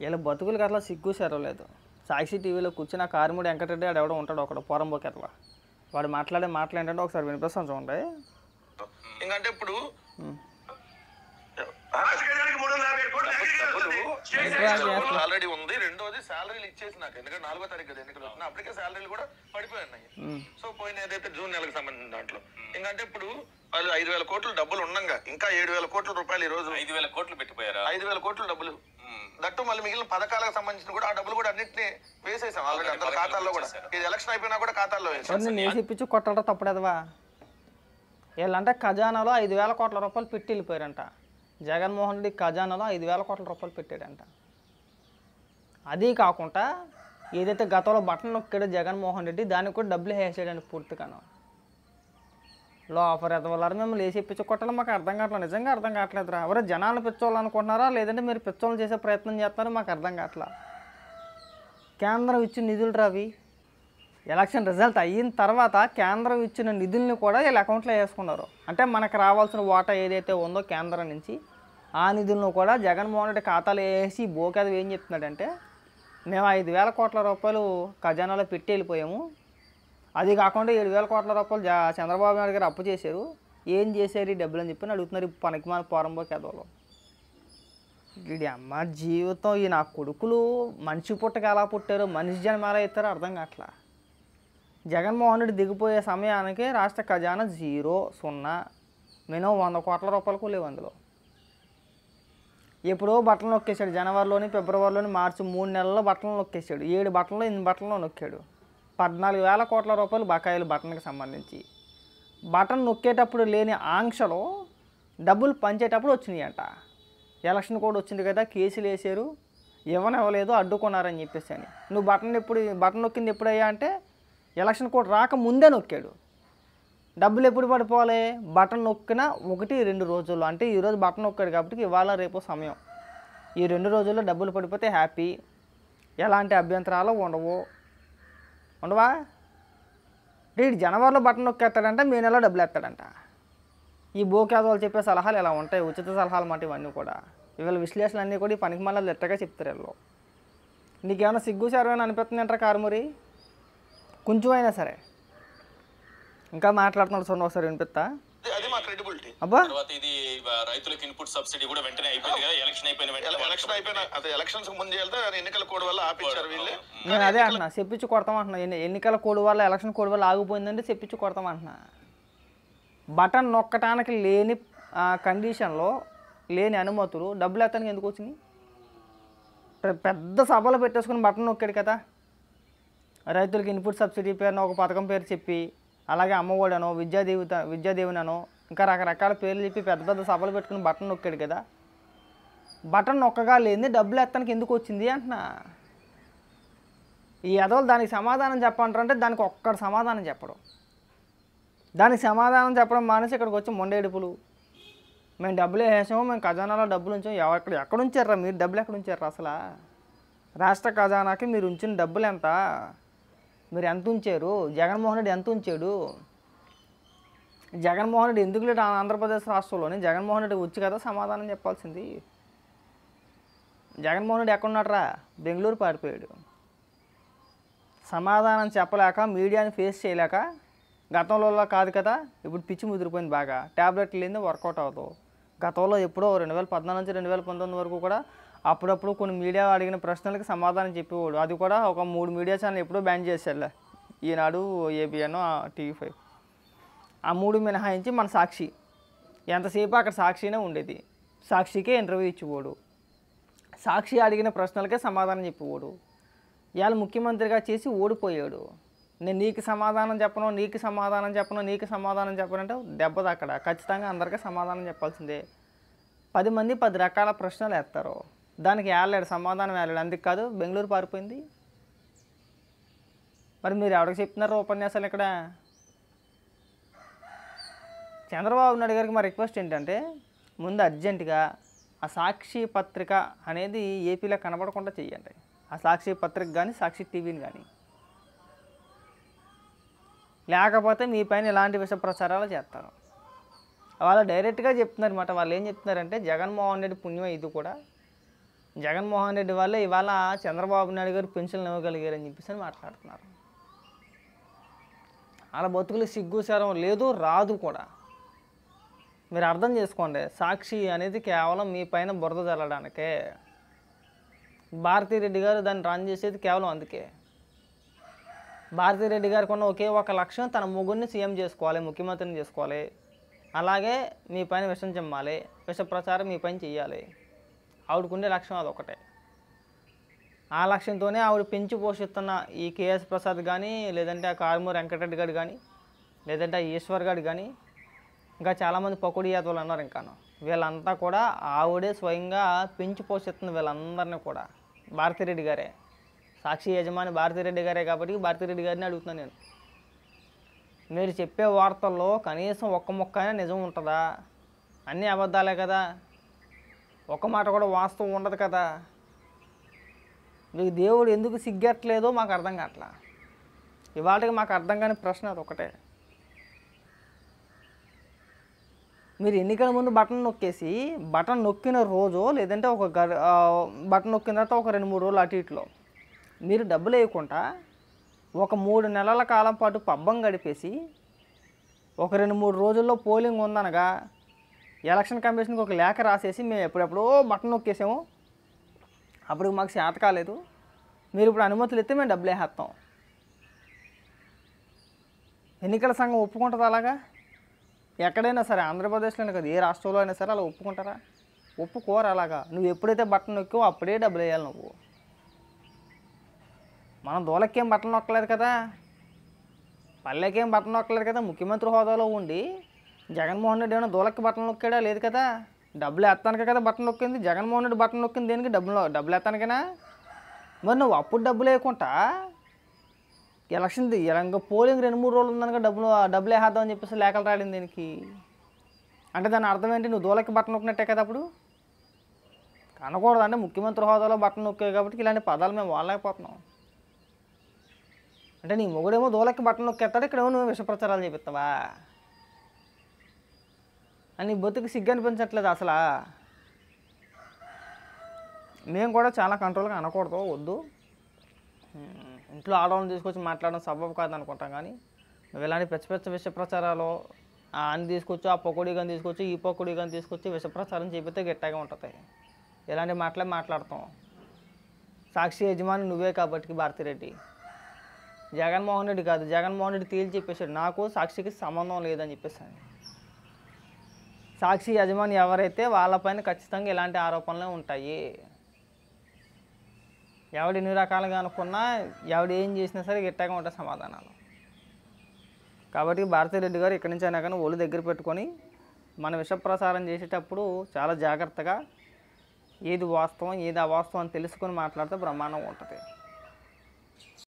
వీళ్ళ బతుకులకి అట్లా సిగ్గు సెరవలేదు. సాక్షి టీవీలో కూర్చుని ఆ కారుమూడి వెంకటరెడ్డి ఆడు ఎవడో ఉంటాడు ఒకడు పోరంబోకి అట్లా వాడు మాట్లాడే మాటలు ఏంటంటే ఒకసారి వినిపిస్తాం చూడండి. ఎందుకంటే ఇప్పుడు ఆల్రెడీ ఉంది. రెండోది శాలరీలు ఇచ్చేసి నాకు ఎందుకంటే 4వ తారీఖు కదా ఎన్నికలు వస్తున్నాయి, అప్పటికే శాలరీలు కూడా పడిపోయినాయి. సో పోయిన ఏదైతే జూన్ నెలకు సంబంధించిన దాంట్లో ఎందుకంటే ఇప్పుడు వాళ్ళు 5,000 కోట్లు డబ్బులు ఉండగా ఇంకా 7,000 కోట్ల రూపాయలు ఈ రోజు 5,000 కోట్లు పెట్టిపోయారు. 5,000 కోట్ల డబ్బులు దట్టు మళ్ళీ మిగిలిన పథకాలకు సంబంధించిన కూడా ఆ డబ్బులు కూడా అన్నింటినీ వేసేసాం ఆల్రెడీ అందరి ఖాతాల్లో కూడా. ఇది ఎలక్షన్ అయిపోయినా కూడా ఖాతాల్లో వేసాం. నేను చెప్పించు కొట్టడం తప్పుడేదవా. వీళ్ళంటే ఖజానాలో 5,000 కోట్ల రూపాయలు పెట్టి వెళ్ళిపోయారంట. జగన్మోహన్ రెడ్డి ఖజానాలో 5,000 కోట్ల రూపాయలు పెట్టాడంట. అది కాకుండా ఏదైతే గతంలో బటన్ నొక్కాడో జగన్మోహన్ రెడ్డి దానికి కూడా డబ్బులు వేసాడండి పూర్తిగాను. లో ఆఫర్ ఎదవలారు మిమ్మల్ని వేసి పిచ్చుకొట్టాలి మాకు అర్థం కావట్లేదు, నిజంగా అర్థం కావట్లేదురా. ఎవరో జనాలు పిచ్చోళ్ళనుకుంటున్నారా లేదంటే మీరు పిచ్చోళ్ళు చేసే ప్రయత్నం చేస్తున్నారో మాకు అర్థం కావట్లా. కేంద్రం ఇచ్చిన నిధులు రావి ఎలక్షన్ రిజల్ట్ అయిన తర్వాత కేంద్రం ఇచ్చిన నిధుల్ని కూడా వీళ్ళు అకౌంట్లో వేసుకున్నారు. అంటే మనకు రావాల్సిన వాటా ఏదైతే ఉందో కేంద్రం నుంచి ఆ నిధులను కూడా జగన్మోహన్ రెడ్డి ఖాతాలో వేసి బోకేది ఏం చెప్తున్నాడంటే మేము 5,000 కోట్ల రూపాయలు ఖజానాలో పెట్టి వెళ్ళిపోయాము, అది కాకుండా 7,000 కోట్ల రూపాయలు చంద్రబాబు నాయుడు గారు అప్పు చేశారు, ఏం చేశారు ఈ డబ్బులు అని చెప్పి అడుగుతున్నారు. ఇప్పుడు పనికి మన పోరంబోకి ఎదవలు. వీడి అమ్మ జీవితం ఈ నా కొడుకులు మనిషి పుట్టక ఎలా పుట్టారో మనిషి జనం ఎలా ఇస్తారో అర్థం కావట్లా. జగన్మోహన్ రెడ్డి దిగిపోయే సమయానికి రాష్ట్ర ఖజానా 0 మినిమం 100 కోట్ల రూపాయలకు లేవు అందులో. ఎప్పుడో బట్టలు నొక్కేశాడు జనవరిలోని ఫిబ్రవరిలోని మార్చి 3 నెలల్లో బట్టలు నొక్కేశాడు. 7 బట్టలు 8 బట్టల్లో నొక్కాడు. 14,000 కోట్ల రూపాయలు బకాయిలు బటన్కి సంబంధించి. బటన్ నొక్కేటప్పుడు లేని ఆంక్షలు డబ్బులు పంచేటప్పుడు వచ్చినాయి అంట. ఎలక్షన్ కూడా వచ్చింది కదా, కేసులు వేసారు, ఇవ్వలేదు అడ్డుకున్నారని చెప్పేసి అని. నువ్వు బటన్ నొక్కింది ఎప్పుడయ్యా అంటే ఎలక్షన్ కూడా రాకముందే నొక్కాడు. డబ్బులు ఎప్పుడు పడిపోవాలి? బటన్ నొక్కిన 1-2 రోజుల్లో. అంటే ఈరోజు బటన్ నొక్కాడు కాబట్టి ఇవాళ రేపు సమయం, ఈ 2 రోజుల్లో డబ్బులు పడిపోతే హ్యాపీ, ఎలాంటి అభ్యంతరాలు ఉండవా. వీడు జనవరిలో బటన్ నొక్కేస్తాడంట, మే నెలలో డబ్బులు ఎత్తాడంట. ఈ బోకేదవాళ్ళు చెప్పే సలహాలు ఎలా ఉంటాయి, ఉచిత సలహాలు మాట ఇవన్నీ కూడా. ఇవాళ విశ్లేషణలు అన్నీ కూడా ఈ పనికి మళ్ళీ లెట్టగా చెప్తారు వీళ్ళు. నీకేమైనా సిగ్గు సర్వేనా అనిపిస్తుంది అంటారా కారుమూరి? కొంచెం అయినా సరే. ఇంకా మాట్లాడుతున్నాడు చూడండి ఒకసారి వినిపిస్తా. అది మా క్రెడిబిలిటీ. అబ్బా తర్వాత ఇది రైతులకు ఇన్పుట్ సబ్సిడీ కూడా వెంటనే అయిపోయింది కదా, ఎలక్షన్ అయిపోయిన అదే ఎలక్షన్స్ ముందు వెళ్తే ఎన్నికల కోడ్ వల్ల ఆపించారు వీళ్ళే. నేను అదే అంటున్నా, చెప్పించి కొడతాం అంటున్నా. ఎన్నికల కోడ్ వల్ల ఎలక్షన్ కోడ్ వల్ల ఆగిపోయిందంటే చెప్పించి కొడతాం అంటున్నా. బటన్ నొక్కటానికి లేని కండిషన్లో లేని అనుమతులు డబ్బులు ఎత్తానికి ఎందుకు వచ్చినాయి? పెద్ద సభలు పెట్టేసుకుని బటన్ నొక్కాడు కదా. రైతులకు ఇన్పుట్ సబ్సిడీ పేరున ఒక పథకం పేరు చెప్పి, అలాగే అమ్మఒడనో విద్యాదేవినో ఇంకా రకరకాల పేర్లు చెప్పి పెద్ద పెద్ద సభలు పెట్టుకుని బటన్ నొక్కాడు కదా. బటన్ నొక్కగా లేని డబ్బులు ఎత్తానికి ఎందుకు వచ్చింది అంటున్నా. ఈ ఎదవలు దానికి సమాధానం చెప్పంటారంటే దానికి ఒక్కడు సమాధానం చెప్పడం. దానికి సమాధానం చెప్పడం మానేసి ఇక్కడికి వచ్చి మొండేడుపులు, మేము డబ్బులు వేసాము, మేము ఖజానాలో డబ్బులు ఉంచాము. ఎక్కడ ఉంచారా మీరు? డబ్బులు ఎక్కడ ఉంచారు అసలు? రాష్ట్ర ఖజానాకి మీరు ఉంచిన డబ్బులు ఎంత? మీరు ఎంత ఉంచారు? జగన్మోహన్ రెడ్డి ఎంత ఉంచాడు? జగన్మోహన్ రెడ్డి ఎందుకు లేడు ఆంధ్రప్రదేశ్ రాష్ట్రంలోని? జగన్మోహన్ రెడ్డి వచ్చి కదా సమాధానం చెప్పాల్సింది. జగన్మోహన్ రెడ్డి ఎక్కడున్నాడరా? బెంగళూరు పారిపోయాడు. సమాధానం చెప్పలేక మీడియాని ఫేస్ చేయలేక గతంలో కాదు కదా, ఇప్పుడు పిచ్చి ముదిరిపోయింది బాగా. ట్యాబ్లెట్లు లేని వర్కౌట్ అవుతావు. గతంలో ఎప్పుడో 2014 నుంచి 2019 వరకు కూడా అప్పుడప్పుడు కొన్ని మీడియా అడిగిన ప్రశ్నలకు సమాధానం చెప్పేవాడు. అది కూడా ఒక 3 మీడియా ఛానల్ ఎప్పుడో బ్యాన్ చేశారులే, ఈనాడు, ఏబిఎన్, టీవీ5. ఆ 3 మినహాయించి మన సాక్షి ఎంతసేపు అక్కడ సాక్షినే ఉండేది. సాక్షికే ఇంటర్వ్యూ ఇచ్చేవాడు, సాక్షి అడిగిన ప్రశ్నలకే సమాధానం చెప్పేవాడు. ఇవాళ ముఖ్యమంత్రిగా చేసి ఓడిపోయాడు. నేను నీకు సమాధానం చెప్పను, నీకు సమాధానం చెప్పను, నీకు సమాధానం చెప్పనంటే దెబ్బది అక్కడ. ఖచ్చితంగా అందరికీ సమాధానం చెప్పాల్సిందే. 10 మంది 10 రకాల ప్రశ్నలు వేస్తారు, దానికి వేయలేడు సమాధానం వేయలేడు. అందుకు కాదు బెంగళూరు పారిపోయింది. మరి మీరు ఎవరికి చెప్తున్నారు ఉపన్యాసాలు ఇక్కడ? చంద్రబాబు నాయుడు గారికి మా రిక్వెస్ట్ ఏంటంటే ముందు అర్జెంటుగా ఆ సాక్షి పత్రిక అనేది ఏపీలో కనబడకుండా చెయ్యండి. ఆ సాక్షి పత్రిక కానీ సాక్షి టీవీని కానీ, లేకపోతే మీ పైన ఇలాంటి విష ప్రచారాలు చేస్తారు. వాళ్ళు డైరెక్ట్గా చెప్తున్నారు అన్నమాట. వాళ్ళు ఏం చెప్తున్నారంటే జగన్మోహన్ రెడ్డి పుణ్యం ఇది కూడా, జగన్మోహన్ రెడ్డి వల్లే ఇవాళ చంద్రబాబు నాయుడు గారు పెన్షన్లు ఇవ్వగలిగారని చెప్పేసి అని మాట్లాడుతున్నారు. అలా బతుకులు సిగ్గు శరం లేదు, రాదు కూడా. మీరు అర్థం చేసుకోండి, సాక్షి అనేది కేవలం మీ పైన బురద చల్లడానికే. భారతిరెడ్డి గారు దాన్ని రన్ చేసేది కేవలం అందుకే. భారతిరెడ్డి గారికి ఉన్న ఒకే ఒక లక్ష్యం తన ముగ్గురిని సీఎం చేసుకోవాలి, ముఖ్యమంత్రిని చేసుకోవాలి, అలాగే మీ పైన విషం చెమ్మాలి, విష ప్రచారం మీ పైన చెయ్యాలి. ఆవిడకుండే లక్ష్యం అదొకటే. ఆ లక్ష్యంతోనే ఆవిడ పెంచి పోషిస్తున్న ఈ కేఎస్ ప్రసాద్ కానీ, లేదంటే ఆ కారుమూరి వెంకటరెడ్డి గారు కానీ, లేదంటే ఆ ఈశ్వర్ గారు కానీ, ఇంకా చాలామంది పకోడీ యాదవులు అన్నారు ఇంకాను, వీళ్ళంతా కూడా ఆవిడే స్వయంగా పెంచి పోషిస్తుంది వీళ్ళందరినీ కూడా. భారతిరెడ్డి గారే, సాక్షి యజమాని భారతిరెడ్డి గారే కాబట్టి భారతిరెడ్డి గారిని అడుగుతున్నాను నేను. మీరు చెప్పే వార్తల్లో కనీసం ఒక్క ముక్క అయినా నిజం ఉంటుందా? అన్నీ అబద్ధాలే కదా, ఒక్క మాట కూడా వాస్తవం ఉండదు కదా. మీకు దేవుడు ఎందుకు సిగ్గట్లేదో మాకు అర్థం కావట్లా. ఇవాళకి మాకు అర్థం కాని ప్రశ్న అది ఒకటే. మీరు ఎన్నికల ముందు బటన్ నొక్కేసి, బటన్ నొక్కిన రోజు లేదంటే బటన్ నొక్కిన తర్వాత ఒక 2-3 రోజులు అటు ఇటులో మీరు డబ్బులు వేయకుండా ఒక 3 నెలల కాలం పాటు పబ్బం గడిపేసి ఒక 2-3 రోజుల్లో పోలింగ్ ఉందనగా ఎలక్షన్ కమిషన్కి ఒక లేఖ రాసేసి మేము ఎప్పుడెప్పుడో బటన్ నొక్కేసాము, అప్పుడు మాకు చేత కాలేదు, మీరు ఇప్పుడు అనుమతులు ఇస్తే మేము డబ్బులు వేసేస్తాం. ఎన్నికల సంఘం ఒప్పుకుంటుంది అలాగా? ఎక్కడైనా సరే, ఆంధ్రప్రదేశ్లోనే కదా, ఏ రాష్ట్రంలో అయినా సరే అలా ఒప్పుకుంటారా? ఒప్పుకోరు అలాగా. నువ్వు ఎప్పుడైతే బటన్ నొక్కావో అప్పుడే డబ్బులు వేయాలి నువ్వు. మనం దూలకేం బటన్ నొక్కలేదు కదా, పల్లెకేం బటన్ నొక్కలేదు కదా. ముఖ్యమంత్రి హోదాలో ఉండి జగన్మోహన్ రెడ్డి ఏమైనా దూలకి బటన్ నొక్కాడా? లేదు కదా. డబ్బులు ఎత్తానికే కదా బటన్ నొక్కింది. జగన్మోహన్ రెడ్డి బటన్ నొక్కింది దేనికి? డబ్బులు ఎత్తానికేనా? మరి నువ్వు అప్పుడు డబ్బులు వేయకుండా ఎలక్షన్ ఇంకా పోలింగ్ 2-3 రోజులు ఉందనుక డబ్బులు వేద్దామని చెప్పేసి లేఖలు రాడింది దీనికి. అంటే దాని అర్థం ఏంటి? నువ్వు దూలకి బటన్ నొక్కినట్టే కదా. అప్పుడు అనకూడదు. అంటే ముఖ్యమంత్రి హోదాలో బటన్ నొక్కాయి కాబట్టి ఇలాంటి పదాలు మేము వాడలేకపోతున్నాం. అంటే నీ మొగుడేమో దూలకి బటన్ నొక్కేస్తాడు, ఇక్కడేమో నువ్వు విష ప్రచారాలు చేపిస్తావా? అని బతుకు సిగ్గు అనిపించట్లేదు అసలు. మేము కూడా చాలా కంట్రోల్గా అనకూడదు, వద్దు. ఇంట్లో ఆడవాళ్ళని తీసుకొచ్చి మాట్లాడడం సబబు కాదు అనుకుంటాం. కానీ నువ్వు ఇలాంటి పెచ్చ విష ప్రచారాలు అని తీసుకొచ్చి, ఆ పకోడీ కానీ తీసుకొచ్చి, ఈ పకోడీ కానీ తీసుకొచ్చి విష ప్రచారం చేపితే గట్టిగా ఉంటుంది. ఇలాంటి మాట్లాడతాం. సాక్షి యజమాని నువ్వే కాబట్టి భారతిరెడ్డి, జగన్మోహన్ రెడ్డి కాదు. జగన్మోహన్ రెడ్డి తేల్చి చెప్పేశాడు, నాకు సాక్షికి సంబంధం లేదని చెప్పేసాను. సాక్షి యజమాని ఎవరైతే వాళ్ళపైన ఖచ్చితంగా ఇలాంటి ఆరోపణలే ఉంటాయి. ఎవడు ఎన్ని రకాలుగా అనుకున్నా, ఎవడు ఏం చేసినా సరే గట్టిగా ఉంటాయి సమాధానాలు. కాబట్టి భారతిరెడ్డి గారు ఇక్కడి నుంచి అయినా కానీ ఒళ్ళు దగ్గర పెట్టుకొని మన విష ప్రసారం చేసేటప్పుడు చాలా జాగ్రత్తగా ఏది వాస్తవం ఏది అవాస్తవం అని తెలుసుకొని మాట్లాడితే బ్రహ్మాండంగా ఉంటుంది.